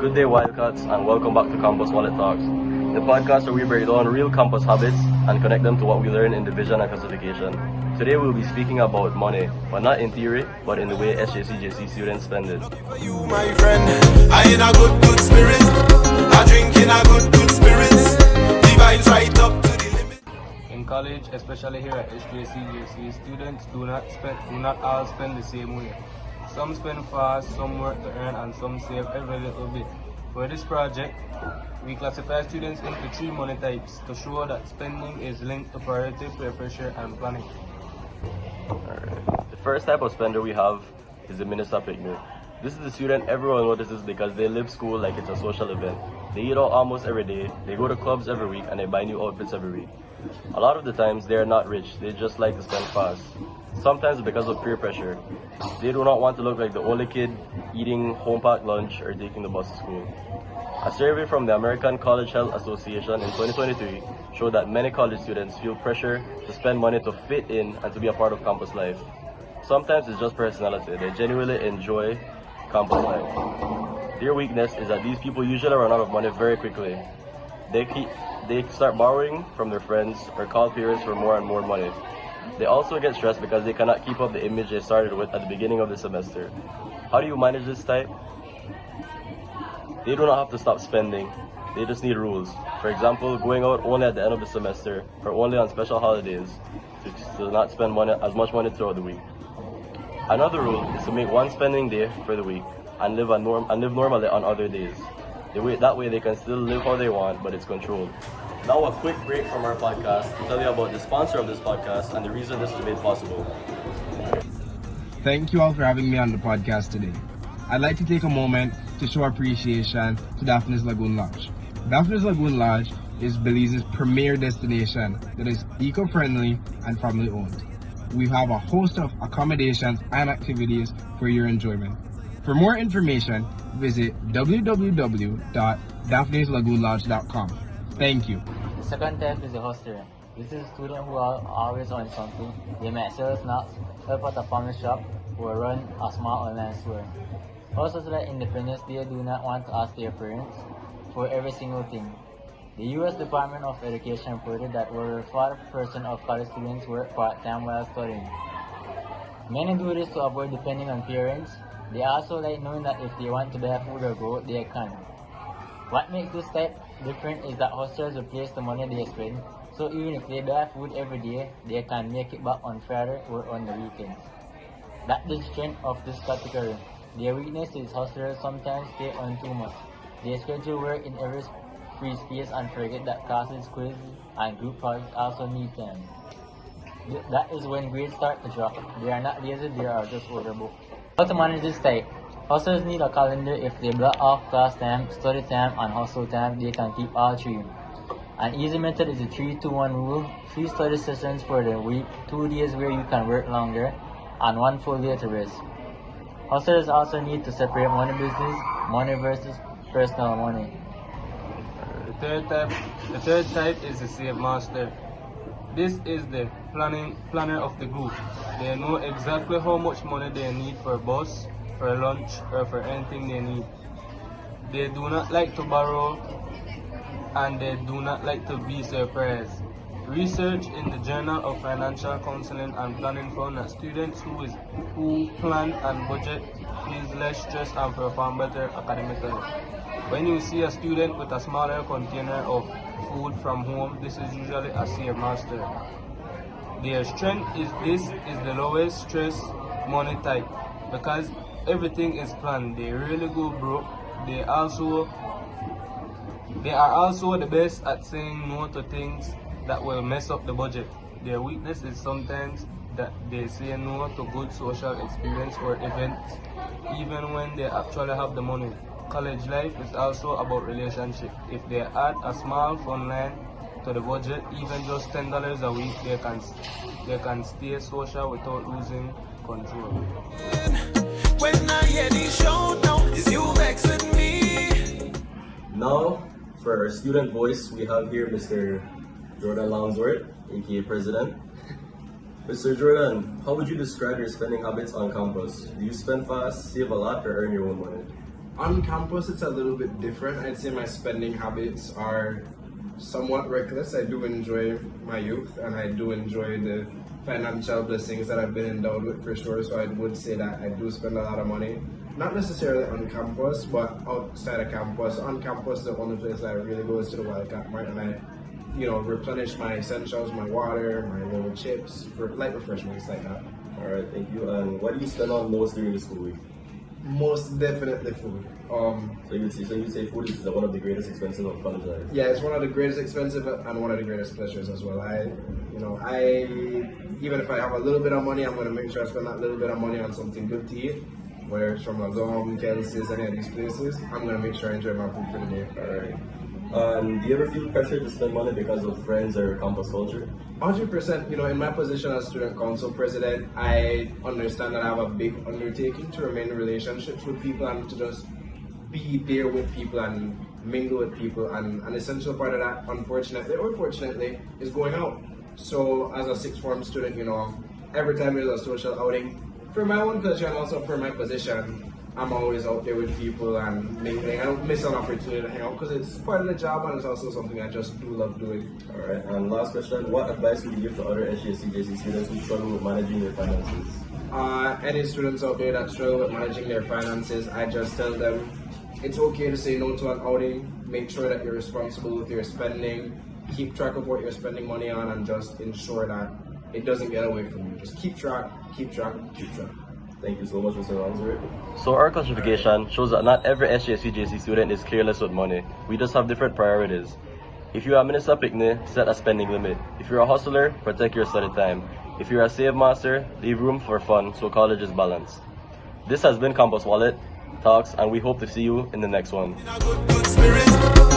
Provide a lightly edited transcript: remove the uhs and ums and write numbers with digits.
Good day, Wildcats, and welcome back to Campus Wallet Talks, the podcast where we break down real campus habits and connect them to what we learn in division and classification. Today we'll be speaking about money, but not in theory, but in the way SJC students spend it. For you, my friend, I in a good spirit. I drink in a good spirits. The vibes right up to the limit. In college, especially here at HJC, students do not all spend the same way. Some spend fast, some work to earn, and some save every little bit. For this project, we classify students into 3 money types to show that spending is linked to priority, peer pressure, and planning. Alright. The first type of spender we have is the minister picnic. This is the student everyone notices because they live school like it's a social event. They eat out almost every day, they go to clubs every week, and they buy new outfits every week. A lot of the times, they are not rich, they just like to spend fast. Sometimes because of peer pressure. They do not want to look like the only kid eating home-packed lunch or taking the bus to school. A survey from the American College Health Association in 2023 showed that many college students feel pressure to spend money to fit in and to be a part of campus life. Sometimes it's just personality, they genuinely enjoy campus life. Their weakness is that these people usually run out of money very quickly. They start borrowing from their friends or call parents for more and more money. They also get stressed because they cannot keep up the image they started with at the beginning of the semester. How do you manage this type? They do not have to stop spending, they just need rules. For example, going out only at the end of the semester or only on special holidays to not spend as much money throughout the week. Another rule is to make one spending day for the week and live normally on other days. That way they can still live how they want, but it's controlled. Now a quick break from our podcast to tell you about the sponsor of this podcast and the reason this is made possible. Thank you all for having me on the podcast today. I'd like to take a moment to show appreciation to Daphne's Lagoon Lodge. Daphne's Lagoon Lodge is Belize's premier destination that is eco-friendly and family-owned. We have a host of accommodations and activities for your enjoyment. For more information, visit www.daphneslagoonlodge.com. Thank you. The second type is the hoster. This is a student who are always on something. They might sell snacks, help at a family shop, or run a small online store. Hostels like Independence, they do not want to ask their parents for every single thing. The U.S. Department of Education reported that over 40% of college students work part-time while studying. Many do this to avoid depending on parents. They also like knowing that if they want to buy food or go, they can. What makes this type different is that hostels replace the money they spend, so even if they buy food every day, they can make it back on Friday or on the weekends. That's the strength of this category. Their weakness is hostels sometimes stay on too much. They schedule work in every free space and forget that classes, quizzes, and group projects also need time. That is when grades start to drop. They are not lazy, they are just overbooked. How to manage this type? Hostels need a calendar. If they block off class time, study time, and hostel time, they can keep all 3. An easy method is the 3-2-1 rule. 3 study sessions for the week, 2 days where you can work longer, and 1 full day to rest. Hostels also need to separate money business, money versus personal money. The third type is the save master. This is the planner of the group. They know exactly how much money they need for bus, for lunch, or for anything they need. They do not like to borrow, and they do not like to be surprised. Research in the Journal of Financial Counseling and Planning found that students who plan and budget feel less stressed and perform better academically. When you see a student with a smaller container of food from home, this is usually a save master. Their strength is the lowest stress money type because everything is planned. They really go broke. They are also the best at saying no to things that will mess up the budget. Their weakness is sometimes that they say no to good social experience or events even when they actually have the money. College life is also about relationship. If they add a small fun line to the budget, even just $10 a week, they can stay social without losing control. When I hear this show, now is you vexing me. Now, for our student voice, we have here Mr. Jourdan Longsworth, aka President. Mr. Jourdan, how would you describe your spending habits on campus? Do you spend fast, save a lot, or earn your own money? On campus, it's a little bit different. I'd say my spending habits are somewhat reckless. I do enjoy my youth and I do enjoy the financial blessings that I've been endowed with for sure. So I would say that I do spend a lot of money. Not necessarily on campus, but outside of campus. On campus, the only place that I really go is to the Wildcat Mart, and I, replenish my essentials, my water, my little chips, for light refreshments like that. All right, thank you. And what do you spend on most during the school week? Most definitely food. So you say food is one of the greatest expenses of college life. Yeah, it's one of the greatest expensive and one of the greatest pleasures as well. I even if I have a little bit of money, I'm gonna make sure I spend that little bit of money on something good to eat. Whether it's from Jourdan, Kelsey's, any of these places, I'm gonna make sure I enjoy my food for the day. Alright. Do you ever feel pressure to spend money because of friends or campus culture? 100%. In my position as student council president, I understand that I have a big undertaking to remain in relationships with people and to just be there with people and mingle with people. And an essential part of that, unfortunately or fortunately, is going out. So as a sixth form student, every time there's a social outing, for my own pleasure and also for my position, I'm always out there with people and mingling. I don't miss an opportunity to hang out because it's part of the job and it's also something I just do love doing. Alright, and last question, what advice would you give to other SGSC students who struggle with managing their finances? Any students out there that struggle with managing their finances, I just tell them it's okay to say no to an outing. Make sure that you're responsible with your spending. Keep track of what you're spending money on and just ensure that it doesn't get away from you. Just keep track, keep track, keep track. Thank you so much, Mr. Longsworth. So our classification shows that not every SGSC student is careless with money. We just have different priorities. If you're a minister picnic, set a spending limit. If you're a hustler, protect your study time. If you're a save master, leave room for fun so college is balanced. This has been Campus Wallet Talks, and we hope to see you in the next one. In a good spirit.